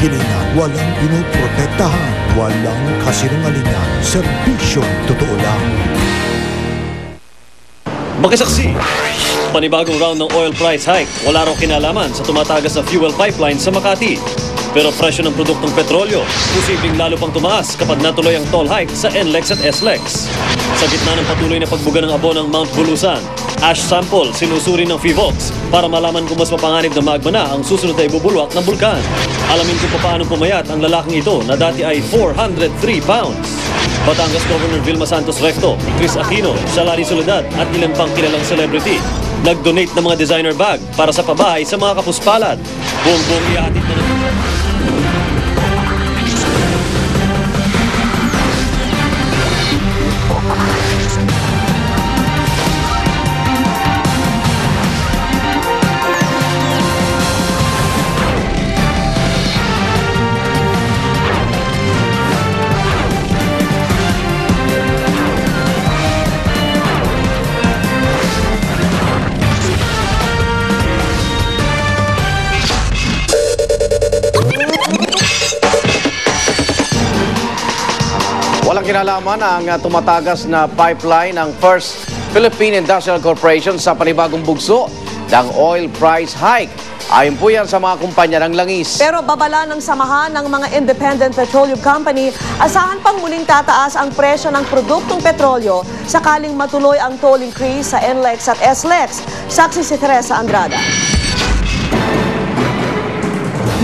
Tangkilingan, walang pinoprotektahan, walang kasinungalingan, serbisyong totoo lang. Makisaksi! Panibagong round ng oil price hike, wala raw kinalaman sa tumatagas na fuel pipeline sa Makati. Pero presyo ng produktong petrolyo, posibleng lalo pang tumaas kapag natuloy ang toll hike sa NLEX at SLEX. Sa gitna ng patuloy na pagbuga ng abo ng Mount Bulusan, ash sample sinusuri ng FIVOX para malaman kung mas mapanganib na magma na ang susunod na ibubulwak ng bulkan. Alamin kung paano pumayat ang lalaking ito na dati ay 403 pounds. Batangas Governor Vilma Santos Recto, Chris Aquino, Shalari Soledad at ilang pang kilalang celebrity nag-donate ng mga designer bag para sa pabahay sa mga kapuspalad. Buong-buong ihatid na ng Walang kinalaman ang tumatagas na pipeline ng First Philippine Industrial Corporation sa panibagong bugso ng oil price hike. Ayon po yan sa mga kumpanya ng langis. Pero babala ng samahan ng mga independent petroleum company, asahan pang muling tataas ang presyo ng produktong petrolyo sakaling matuloy ang toll increase sa NLEX at SLEX. Saksi si Teresa Andrada.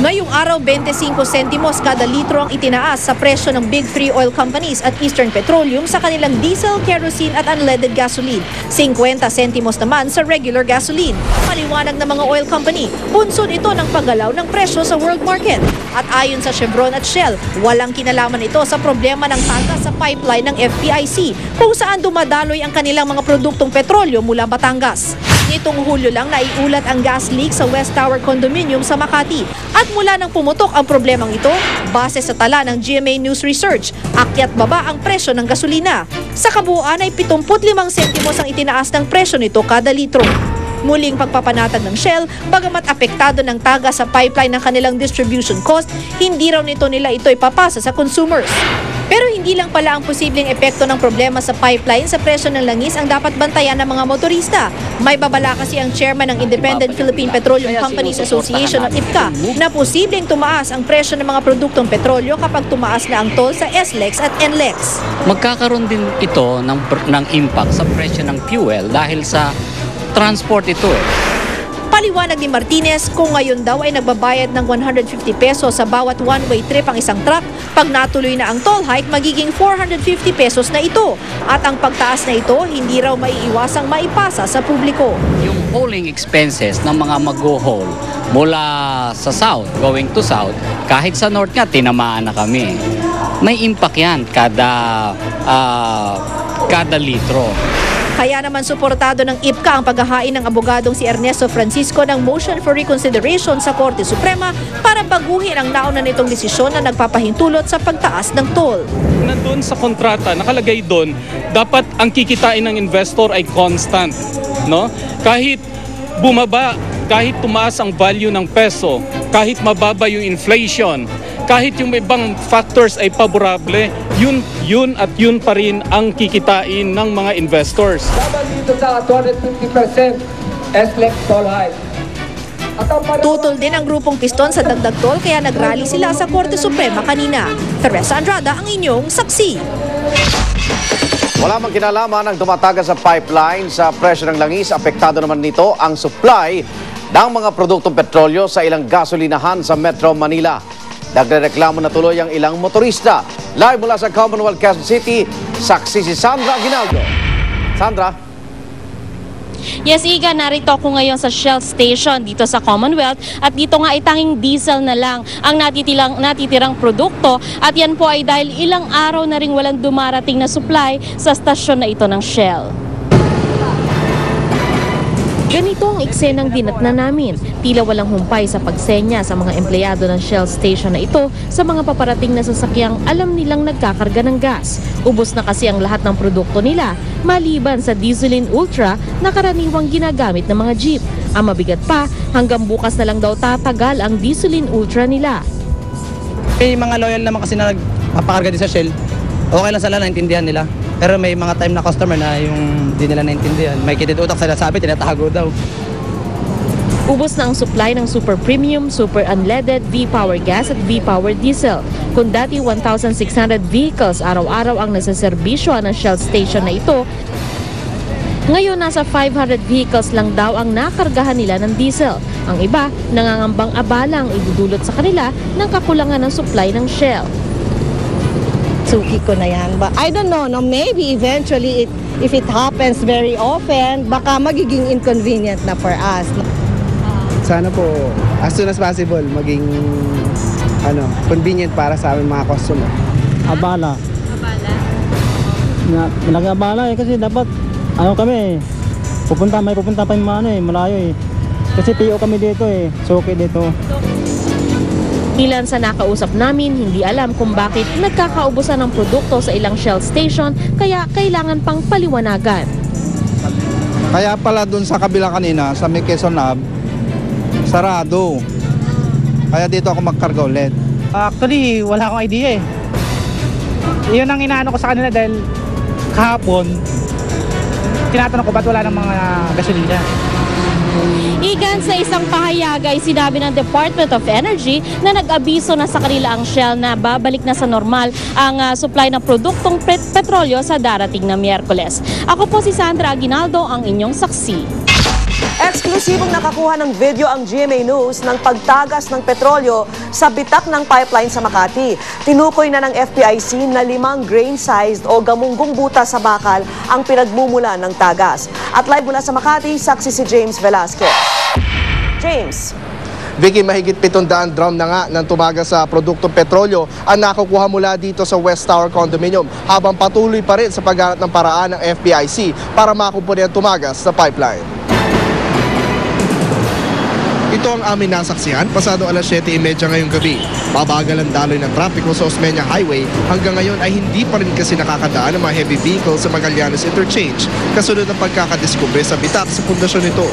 Ngayong araw, 25 sentimos kada litro ang itinaas sa presyo ng Big Three oil companies at Eastern Petroleum sa kanilang diesel, kerosene at unleaded gasoline. 50 sentimos naman sa regular gasoline. Paliwanag ng mga oil company, bunsod ito ng paggalaw ng presyo sa world market. At ayon sa Chevron at Shell, walang kinalaman ito sa problema ng tagas sa pipeline ng FPIC kung saan dumadaloy ang kanilang mga produktong petrolyo mula Batangas. Nitong Hulyo lang naiulat ang gas leak sa West Tower Condominium sa Makati. At mula nang pumutok ang problemang ito, base sa tala ng GMA News Research, akyat baba ang presyo ng gasolina. Sa kabuuan ay 75 sentimos ang itinaas ng presyo nito kada litro. Muling pagpapanatag ng Shell, bagamat apektado ng taga sa pipeline ng kanilang distribution cost, hindi raw nila ito ipapasa sa consumers. Pero hindi lang pala ang posibleng epekto ng problema sa pipeline sa presyo ng langis ang dapat bantayan ng mga motorista. May babala kasi ang chairman ng Independent Philippine Petroleum Companies Association at IPCA na posibleng tumaas ang presyo ng mga produktong petrolyo kapag tumaas na ang toll sa SLEX at NLEX. Magkakaroon din ito ng impact sa presyo ng fuel dahil sa transport ito Paliwanag ni Martinez, kung ngayon daw ay nagbabayad ng 150 pesos sa bawat one-way trip ang isang truck, pag natuloy na ang toll hike, magiging 450 pesos na ito. At ang pagtaas na ito, hindi raw maiiwasang maipasa sa publiko. Yung hauling expenses ng mga mag-go-haul mula sa south, going to south, kahit sa north nga, tinamaan na kami. May impact yan kada litro. Kaya naman suportado ng IPCA ang paghahain ng abogadong si Ernesto Francisco ng motion for reconsideration sa Korte Suprema para baguhin ang nauna nitong desisyon na nagpapahintulot sa pagtaas ng toll. Nandun sa kontrata, nakalagay doon, dapat ang kikitain ng investor ay constant. No? Kahit bumaba, kahit tumaas ang value ng peso, kahit mababa yung inflation, kahit yung ibang factors ay favorable, yun pa rin ang kikitain ng mga investors. Dapat dito sa 250% SLEX toll hike. Tutol din ang grupong Piston sa dagdag toll kaya nagrally sila sa Korte Suprema kanina. Teresa Andrada ang inyong saksi. Wala mang kinalaman ang tumatagas sa pipeline sa presyo ng langis. Apektado naman nito ang supply ng mga produktong petrolyo sa ilang gasolinahan sa Metro Manila. Nagrereklamo na tuloy ang ilang motorista. Live mula sa Commonwealth, Quezon City, saksi si Sandra Aguinaldo. Sandra? Yes, Iga, narito ako ngayon sa Shell Station dito sa Commonwealth at dito nga ay tanging diesel na lang ang natitirang produkto at yan po ay dahil ilang araw na ring walang dumarating na supply sa stasyon na ito ng Shell. Ganito ang eksenang dinatna namin. Tila walang humpay sa pagsenya sa mga empleyado ng Shell station na ito sa mga paparating na sasakyang alam nilang nagkakarga ng gas. Ubos na kasi ang lahat ng produkto nila, maliban sa Dieseline Ultra na karaniwang ginagamit ng mga jeep. Ang mabigat pa, hanggang bukas na lang daw tatagal ang Dieseline Ultra nila. May mga loyal naman kasi na nagpapakarga din sa Shell. Okay lang sila, naintindihan nila. Pero may mga time na customer na yung di nila naintindihan. May kititutak sila, sabi, tinatago daw. Ubos na ang supply ng Super Premium, Super Unleaded, V-Power Gas at V-Power Diesel. Kung dati 1,600 vehicles araw-araw ang nasaserbisyo ng Shell station na ito, ngayon nasa 500 vehicles lang daw ang nakargahan nila ng diesel. Ang iba, nangangambang abala ang idudulot sa kanila ng kakulangan ng supply ng Shell. Suki ko na yan. But I don't know, no, maybe eventually if it happens very often, baka magiging inconvenient na for us. Sana po, as soon as possible, maging convenient para sa aming mga customer. Abala. Nag-abala kasi dapat kami, may pupunta pa yung malayo eh. Kasi PO kami dito eh, suki dito. Ilan sa nakausap namin hindi alam kung bakit nagkakaubusan ng produkto sa ilang Shell station kaya kailangan pang paliwanagan. Kaya pala dun sa kabila kanina, sa may Quezon Hub, sarado. Kaya dito ako magkarga ulit. Actually, wala akong idea eh. Yun ang inaano ko sa kanila dahil kahapon, tinatanong ko ba't wala ng mga gasolina. Igan sa isang pahayag ay sinabi ng Department of Energy na nag-abiso na sa kanila ang Shell na babalik na sa normal ang supply ng produktong petrolyo sa darating na Miyerkules. Ako po si Sandra Aguinaldo, ang inyong saksi. Eksklusibong nakakuha ng video ang GMA News ng pagtagas ng petrolyo sa bitak ng pipeline sa Makati. Tinukoy na ng FPIC na 5 grain-sized o gamunggong butas sa bakal ang pinagmumula ng tagas. At live mula sa Makati, saksi si James Velasquez. James. Vicky, mahigit 700 drum na nga ng tumagas sa produktong petrolyo ang nakukuha mula dito sa West Tower Condominium habang patuloy pa rin sa paghahanap ng paraan ng FPIC para makumpuni ang tumagas sa pipeline. Ito ang aming nasaksihan pasado alas 7:30 ngayong gabi. Mabagal ang daloy ng trapiko sa Osmeña Highway. Hanggang ngayon ay hindi pa rin kasi nakakadaan ng mga heavy vehicles sa Magallanes Interchange kasunod ng pagkakadiskubre sa bitak sa pundasyon nito.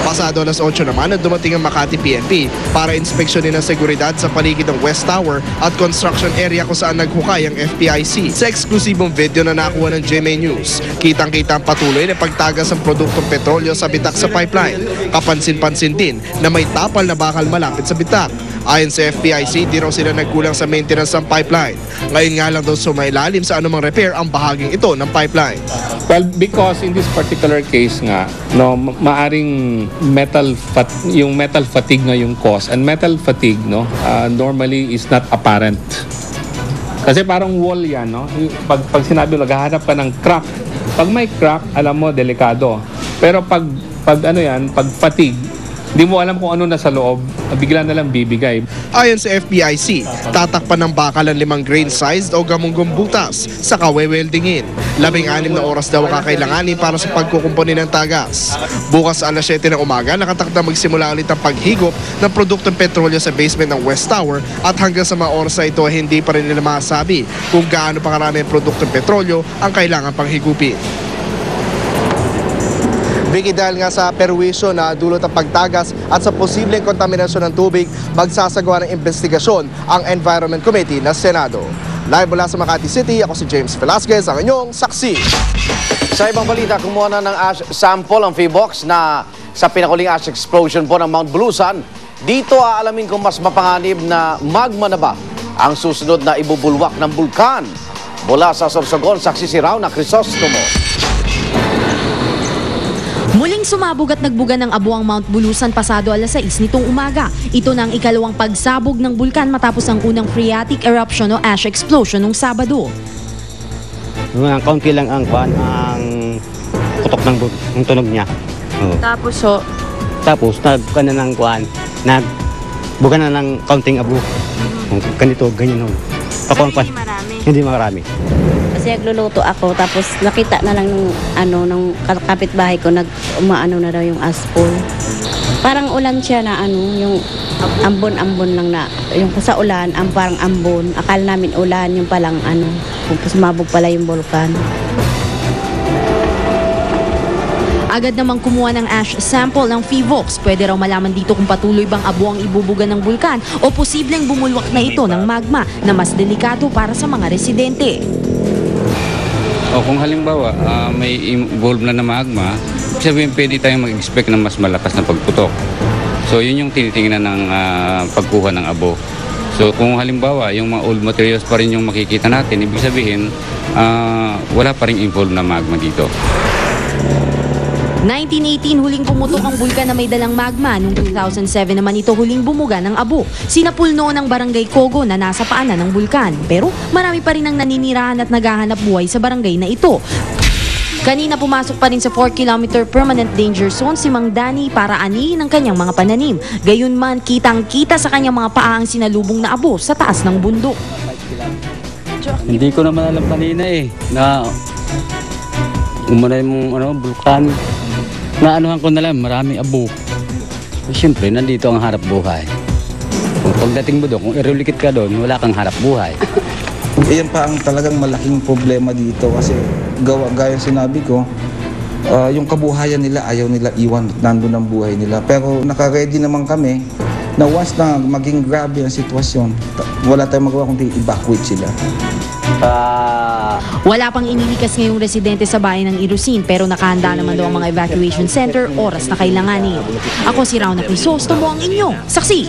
Pasado alas 8 naman at dumating ang Makati PNP para inspeksyonin ang seguridad sa paligid ng West Tower at construction area kung saan naghukay ang FPIC. Sa eksklusibong video na nakuha ng GMA News, kitang-kita ang patuloy na pagtagas ng produktong petrolyo sa bitak sa pipeline. Kapansin-pansin din na may tapal na bakal malapit sa bitak. Ayon sa FPIC, di raw sila nagkulang sa maintenance ng pipeline. Ngayon nga lang daw sumailalim sa anumang repair ang bahaging ito ng pipeline. Well, because in this particular case nga, maaring yung metal fatigue nga yung cause. And metal fatigue, normally is not apparent. Kasi parang wall yan, Pag sinabi mo, naghahanap ka ng crack. Pag may crack, alam mo, delikado. Pero pag fatigue, di mo alam kung ano nasa loob, bigla na lang bibigay. Ayon sa FPIC, tatakpan ng bakal ang 5 grain-sized o gamunggong butas sa kaweweldingin. 16 na oras daw kakailanganin para sa pagkukumpuni ng tagas. Bukas alas 7 ng umaga, nakatakda magsimula ulit ang paghigop ng produktong petrolyo sa basement ng West Tower at hanggang sa mga oras na ito hindi pa rin nila masabi kung gaano pa karami ang produktong petrolyo ang kailangan pang higupin. Vicky, dahil nga sa perwisyo na dulot ang pagtagas at sa posibleng kontaminasyon ng tubig, magsasagawa ng investigasyon ang Environment Committee ng Senado. Live mula sa Makati City, ako si James Velasquez, ang inyong saksi. Sa ibang balita, kumuha na ng ash sample ang Feebox na sa pinakuling ash explosion po ng Mount Bulusan. Dito aalamin kung mas mapanganib na magma na ba ang susunod na ibubulwak ng bulkan. Mula sa Sorsogon, saksi si Rauna Crisostomo. Muling sumabog at nagbuga ng abo ang Mount Bulusan pasado alas 6 nitong umaga. Ito na ang ikalawang pagsabog ng bulkan matapos ang unang phreatic eruption o ash explosion nung Sabado. Kaunti lang ang putok ng tunog niya. Oo. Tapos nagbuga na ng kaunting abo. Ganito, ganyan. Hindi marami. Kasi nagluluto ako tapos nakita na lang ng kapitbahay ko umaano na daw yung aspol. Parang ulan siya na yung ambon-ambon lang na yung sa ulan ang parang ambon. Akala namin ulan yung palang sumabog pala yung bulkan. Agad namang kumuha ng ash sample ng PHIVOLCS. Pwede raw malaman dito kung patuloy bang abo ang ibubuga ng bulkan o posibleng bumulwak na ito ng magma na mas delikado para sa mga residente. O kung halimbawa may involved na magma, sabihin pwede tayong mag-expect na mas malakas na pagputok. So yun yung tinitingnan ng pagkuha ng abo. So kung halimbawa yung mga old materials pa rin yung makikita natin, ibig sabihin wala pa rin involved na magma dito. 1918 huling pumutok ang bulkan na may dalang magma. Noong 2007 naman ito huling bumuga ng abo. Sinapul noon ang barangay Cogo na nasa paanan ng bulkan. Pero marami pa rin ang naninirahan at naghahanap buhay sa barangay na ito. Kanina pumasok pa rin sa 4-kilometer permanent danger zone si Mang Dani para anihin ang kanyang mga pananim. Gayunman, kitang-kita sa kanyang mga paa ang sinalubong na abo sa taas ng bundok. Hindi ko naman alam kanina na umunay mong bulkan. Naanuhan ko na lang, maraming abo. Siyempre, nandito ang harap buhay. Kung pagdating mo doon, kung irulikit ka doon, wala kang harap buhay. Iyan pa ang talagang malaking problema dito kasi gaya sinabi ko, yung kabuhayan nila ayaw nila iwan, nandun ang buhay nila. Pero naka-ready naman kami na once na maging grabe ang sitwasyon, wala tayong magawa kundi evacuate sila. Wala pang inilikas ngayong residente sa bayan ng Irusin pero nakahanda naman daw ang mga evacuation center oras na kailanganin. Ako si Rauna Crisostomo ang inyong saksi.